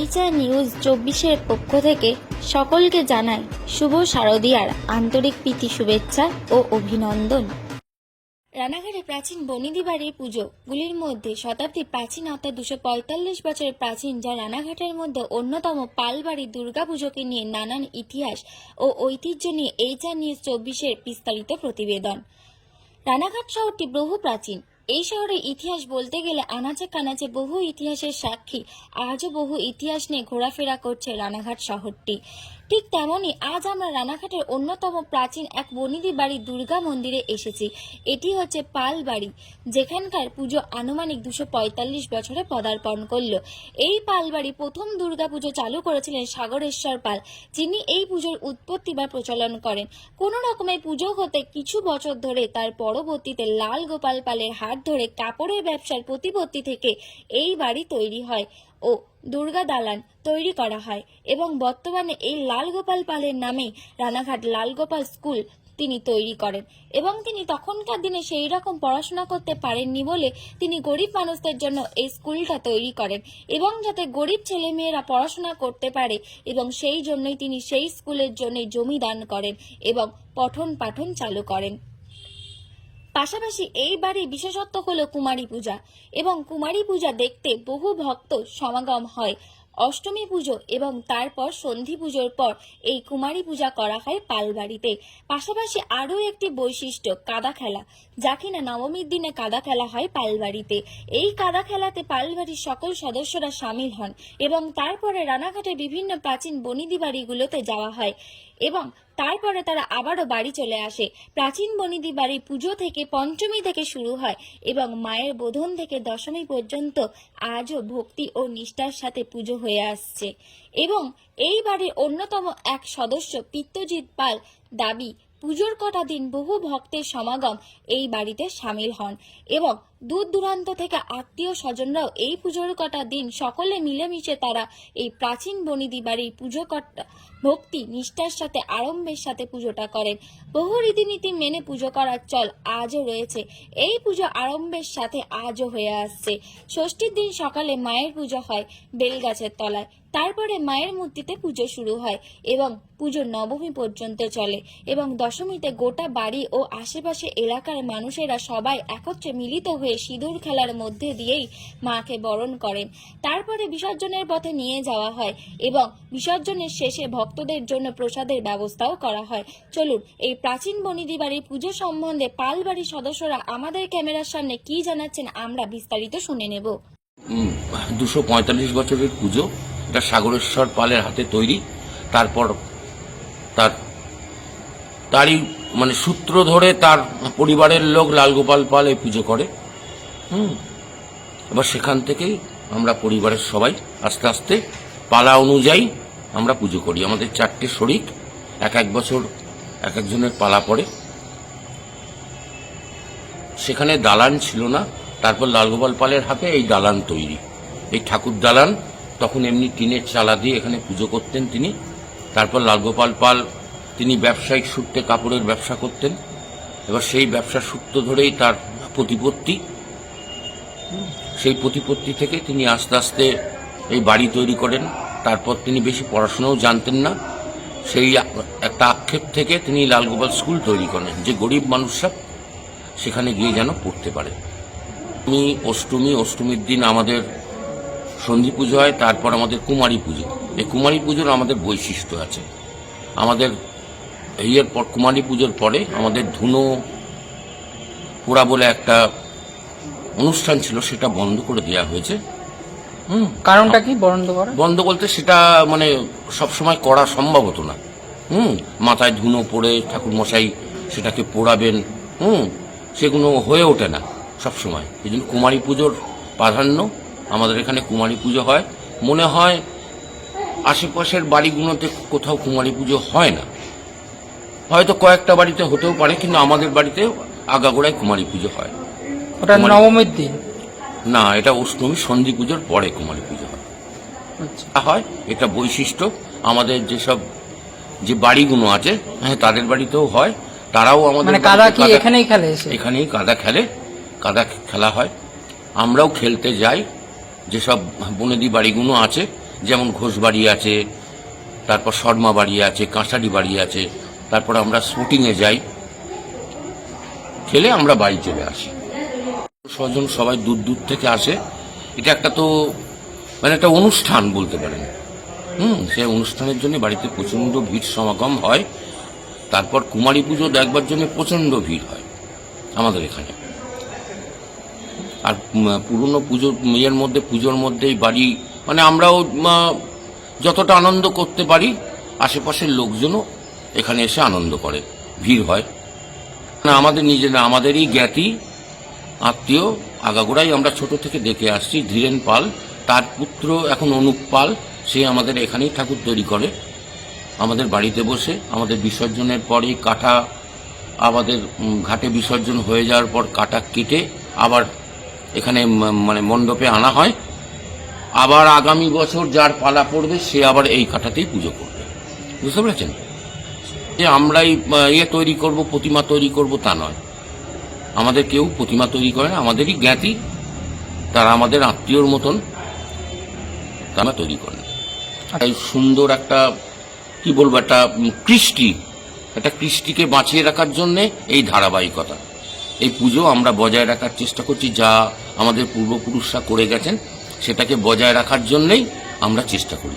এইচা news 24-এর পক্ষ থেকে সকলকে জানাই শুভ শারদীয়ার আন্তরিক প্রীতি শুভেচ্ছা ও অভিনন্দন। রানাঘাটে প্রাচীন বনিদি বাড়ির পুজোগুলির মধ্যে শতাব্দী প্রাচীন অর্থাৎ 245 বছরের প্রাচীন, যা রানাঘাটের মধ্যে অন্যতম পালবাড়ি দুর্গাপুজোকে নিয়ে নানান ইতিহাস ও ঐতিহ্য নিয়ে এইচা নিউজ 24-এর বিস্তারিত প্রতিবেদন। রানাঘাট শহরটি বহু প্রাচীন। এই শহরের ইতিহাস বলতে গেলে আনাচে কানাচে বহু ইতিহাসের সাক্ষী। আজও বহু ইতিহাস নিয়ে ঘোরাফেরা করছে রানাঘাট শহরটি। ঠিক তেমনই আজ আমরা রানাঘাটের অন্যতম প্রাচীন এক বনিদি বাড়ি দুর্গা মন্দিরে এসেছি। এটি হচ্ছে পাল বাড়ি, যেখানকার পুজো আনুমানিক 245 বছরে পদার্পণ করল। এই পাল বাড়ি প্রথম দুর্গা পুজো চালু করেছিলেন সাগরেশ্বর পাল, যিনি এই পুজোর উৎপত্তি বা প্রচলন করেন। কোনো রকমের পুজো হতে কিছু বছর ধরে তার পরবর্তীতে লাল গোপাল পালের হাত ধরে কাপড়ের ব্যবসার প্রতিপত্তি থেকে এই বাড়ি তৈরি হয় ও দুর্গা দালান তৈরি করা হয় এবং বর্তমানে এই লাল গোপাল পালের নামে রানাঘাট লাল গোপাল স্কুল তিনি তৈরি করেন। এবং তিনি তখনকার দিনে সেই রকম পড়াশোনা করতে পারেননি বলে তিনি গরিব মানুষদের জন্য এই স্কুলটা তৈরি করেন এবং যাতে গরিব ছেলেমেয়েরা পড়াশোনা করতে পারে, এবং সেই জন্যই তিনি সেই স্কুলের জন্য জমি দান করেন এবং পঠন পাঠন চালু করেন। পাশাপাশি এই বাড়ির বিশেষত্ব হলো কুমারী পূজা, এবং কুমারী পূজা দেখতে বহু ভক্ত সমাগম হয়। অষ্টমী পুজো এবং তারপর সন্ধি পুজোর পর এই কুমারী পূজা করা হয় পালবাড়িতে। পাশাপাশি আরও একটি বৈশিষ্ট্য কাদা খেলা, যা কিনা নবমীর দিনে কাদা খেলা হয় পালবাড়িতে। এই কাদা খেলাতে পালবাড়ির সকল সদস্যরা সামিল হন এবং তারপরে রানাঘাটের বিভিন্ন প্রাচীন বনিদি বাড়িগুলোতে যাওয়া হয় এবং তারপরে তারা আবারও বাড়ি চলে আসে। প্রাচীন বনিদি বাড়ি পুজো থেকে পঞ্চমী থেকে শুরু হয় এবং মায়ের বোধন থেকে দশমী পর্যন্ত আজও ভক্তি ও নিষ্ঠার সাথে পুজো হয়ে আসছে। এবং এই বাড়ির অন্যতম এক সদস্য পিত্তজিৎ পাল দাবি, পুজোর কটা দিন বহু ভক্তের সমাগম এই বাড়িতে সামিল হন এবং দূর দূরান্ত থেকে আত্মীয় স্বজনরাও এই পুজোর কটা দিন সকলে মিলেমিশে তারা এই প্রাচীন বনিদি বাড়ির পুজো কটা ভক্তি নিষ্ঠার সাথে আড়ম্বরের সাথে পুজোটা করেন। বহু রীতিনীতি মেনে পুজো করার চল আজও রয়েছে। এই পুজো আড়ম্বরের সাথে আজও হয়ে আসছে। ষষ্ঠীর দিন সকালে মায়ের পুজো হয় বেলগাছের তলায়, তারপরে মায়ের মূর্তিতে পুজো শুরু হয় এবং পুজো নবমী পর্যন্ত চলে এবং দশমীতে গোটা বাড়ি ও আশেপাশে এলাকার মানুষেরা সবাই একত্রে মিলিত হয়ে সিঁদুর খেলার মধ্যে দিয়েই মাকে বরণ করেন। তারপরে বিসর্জনের পথে নিয়ে যাওয়া হয় এবং বিসর্জনের শেষে ভক্তদের জন্য প্রসাদের ব্যবস্থাও করা হয়। চলুন এই প্রাচীন বনিদি বাড়ির পুজো সম্বন্ধে পাল বাড়ির সদস্যরা আমাদের ক্যামেরার সামনে কি জানাচ্ছেন আমরা বিস্তারিত শুনে নেব। 245 বছরের পুজো, এটা সাগরেশ্বর পালের হাতে তৈরি। তারপর তারই মানে সূত্র ধরে তার পরিবারের লোক লালগোপাল পাল এই পুজো করে। এবার সেখান থেকেই আমরা পরিবারের সবাই আস্তে আস্তে পালা অনুযায়ী আমরা পুজো করি। আমাদের 4টে শরিক, এক বছর এক একজনের পালা পড়ে। সেখানে দালান ছিল না, তারপর লালগোপাল পালের হাতে এই দালান তৈরি। এই ঠাকুর দালান তখন এমনি টিনের চালা দিয়ে এখানে পুজো করতেন তিনি। তারপর লালগোপাল পাল তিনি ব্যবসায়িক সূত্রে কাপড়ের ব্যবসা করতেন। এবার সেই ব্যবসার সূত্র ধরেই তার প্রতিপত্তি, সেই প্রতিপত্তি থেকে তিনি আস্তে আস্তে এই বাড়ি তৈরি করেন। তারপর তিনি বেশি পড়াশোনাও জানতেন না, সেই একটা আক্ষেপ থেকে তিনি লালগোপাল স্কুল তৈরি করেন, যে গরিব মানুষরা সেখানে গিয়ে যেন পড়তে পারে। অষ্টমীর দিন আমাদের সন্ধি পুজো হয়, তারপর আমাদের কুমারী পুজো। এই কুমারী পুজোর আমাদের বৈশিষ্ট্য আছে। আমাদের এর পর কুমারী পুজোর পরে আমাদের ধুনো পোড়া বলে একটা অনুষ্ঠান ছিল, সেটা বন্ধ করে দেওয়া হয়েছে। কারণটা কি বন্ধ বলতে সেটা মানে সবসময় করা সম্ভব হতো না। মাথায় ধুনো পড়ে ঠাকুর মশাই সেটাকে পোড়াবেন, সেগুলো হয়ে ওঠে না সবসময়। এই জন্য কুমারী পুজোর প্রাধান্য। আমাদের এখানে কুমারী পুজো হয়। মনে হয় আশেপাশের বাড়িগুলোতে কোথাও কুমারী পুজো হয় না, হয়তো কয়েকটা বাড়িতে হতেও পারে, কিন্তু আমাদের বাড়িতে আগাগোড়ায় কুমারী পুজো হয়। ওটা নবমীর দিন না, এটা অষ্টমী সন্ধি পুজোর পরে কুমারী পুজো হয়। হয় এটা বৈশিষ্ট্য। আমাদের যেসব যে বাড়িগুলো আছে, হ্যাঁ, তাদের বাড়িতেও হয়। তারাও আমাদের এখানেই কাদা খেলা হয়। আমরাও খেলতে যাই। যেসব বনেদি বাড়িগুলো আছে যেমন ঘোষবাড়ি আছে, তারপর শর্মা বাড়ি আছে, কাঁসারি বাড়ি আছে, তারপর আমরা শুটিংয়ে যাই, খেলে আমরা বাড়ি চলে আসি। স্বজন সবাই দূর দূর থেকে আসে, এটা একটা তো মানে একটা অনুষ্ঠান বলতে পারেন। সেই অনুষ্ঠানের জন্য বাড়িতে প্রচণ্ড ভিড় সমাগম হয়। তারপর কুমারী পুজো দেখবার জন্য প্রচণ্ড ভিড় হয় আমাদের এখানে। আর পুরনো পুজোর মধ্যেই বাড়ি মানে আমরাও যতটা আনন্দ করতে পারি, আশেপাশের লোকজনও এখানে এসে আনন্দ করে, ভিড় হয়। আমাদের নিজেরা আমাদেরই জ্ঞাতি আত্মীয়, আগাগোড়াই আমরা ছোট থেকে দেখে আসছি। ধীরেন পাল, তার পুত্র এখন অনুপ পাল, সে আমাদের এখানেই ঠাকুর তৈরি করে। আমাদের বাড়িতে বসে আমাদের বিসর্জনের পরেই কাটা, আমাদের ঘাটে বিসর্জন হয়ে যাওয়ার পর কাটা কেটে আবার এখানে মানে মণ্ডপে আনা হয়। আবার আগামী বছর যার পালা পড়বে সে আবার এই কাটাতেই পুজো করবে। বুঝতে পেরেছেন? যে আমরাই তৈরি করব, প্রতিমা তৈরি করব তা নয়। আমাদের কেউ প্রতিমা তৈরি করে না, আমাদেরই জ্ঞাতি, তারা আমাদের আত্মীয়র মতন তারা তৈরি করেন। এই সুন্দর একটা কি বলবো, একটা কৃষ্টিকে বাঁচিয়ে রাখার জন্যে এই ধারাবাহিকতা। এই পুজো আমরা বজায় রাখার চেষ্টা করছি, যা আমাদের পূর্বপুরুষরা করে গেছেন সেটাকে বজায় রাখার জন্যই আমরা চেষ্টা করি।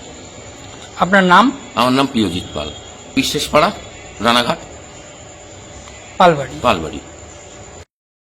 আপনার নাম? আমার নাম প্রিয়জিৎ পাল, বিশ্বাসপাড়া, রানাঘাট, পালবাড়ি। পালবাড়ি।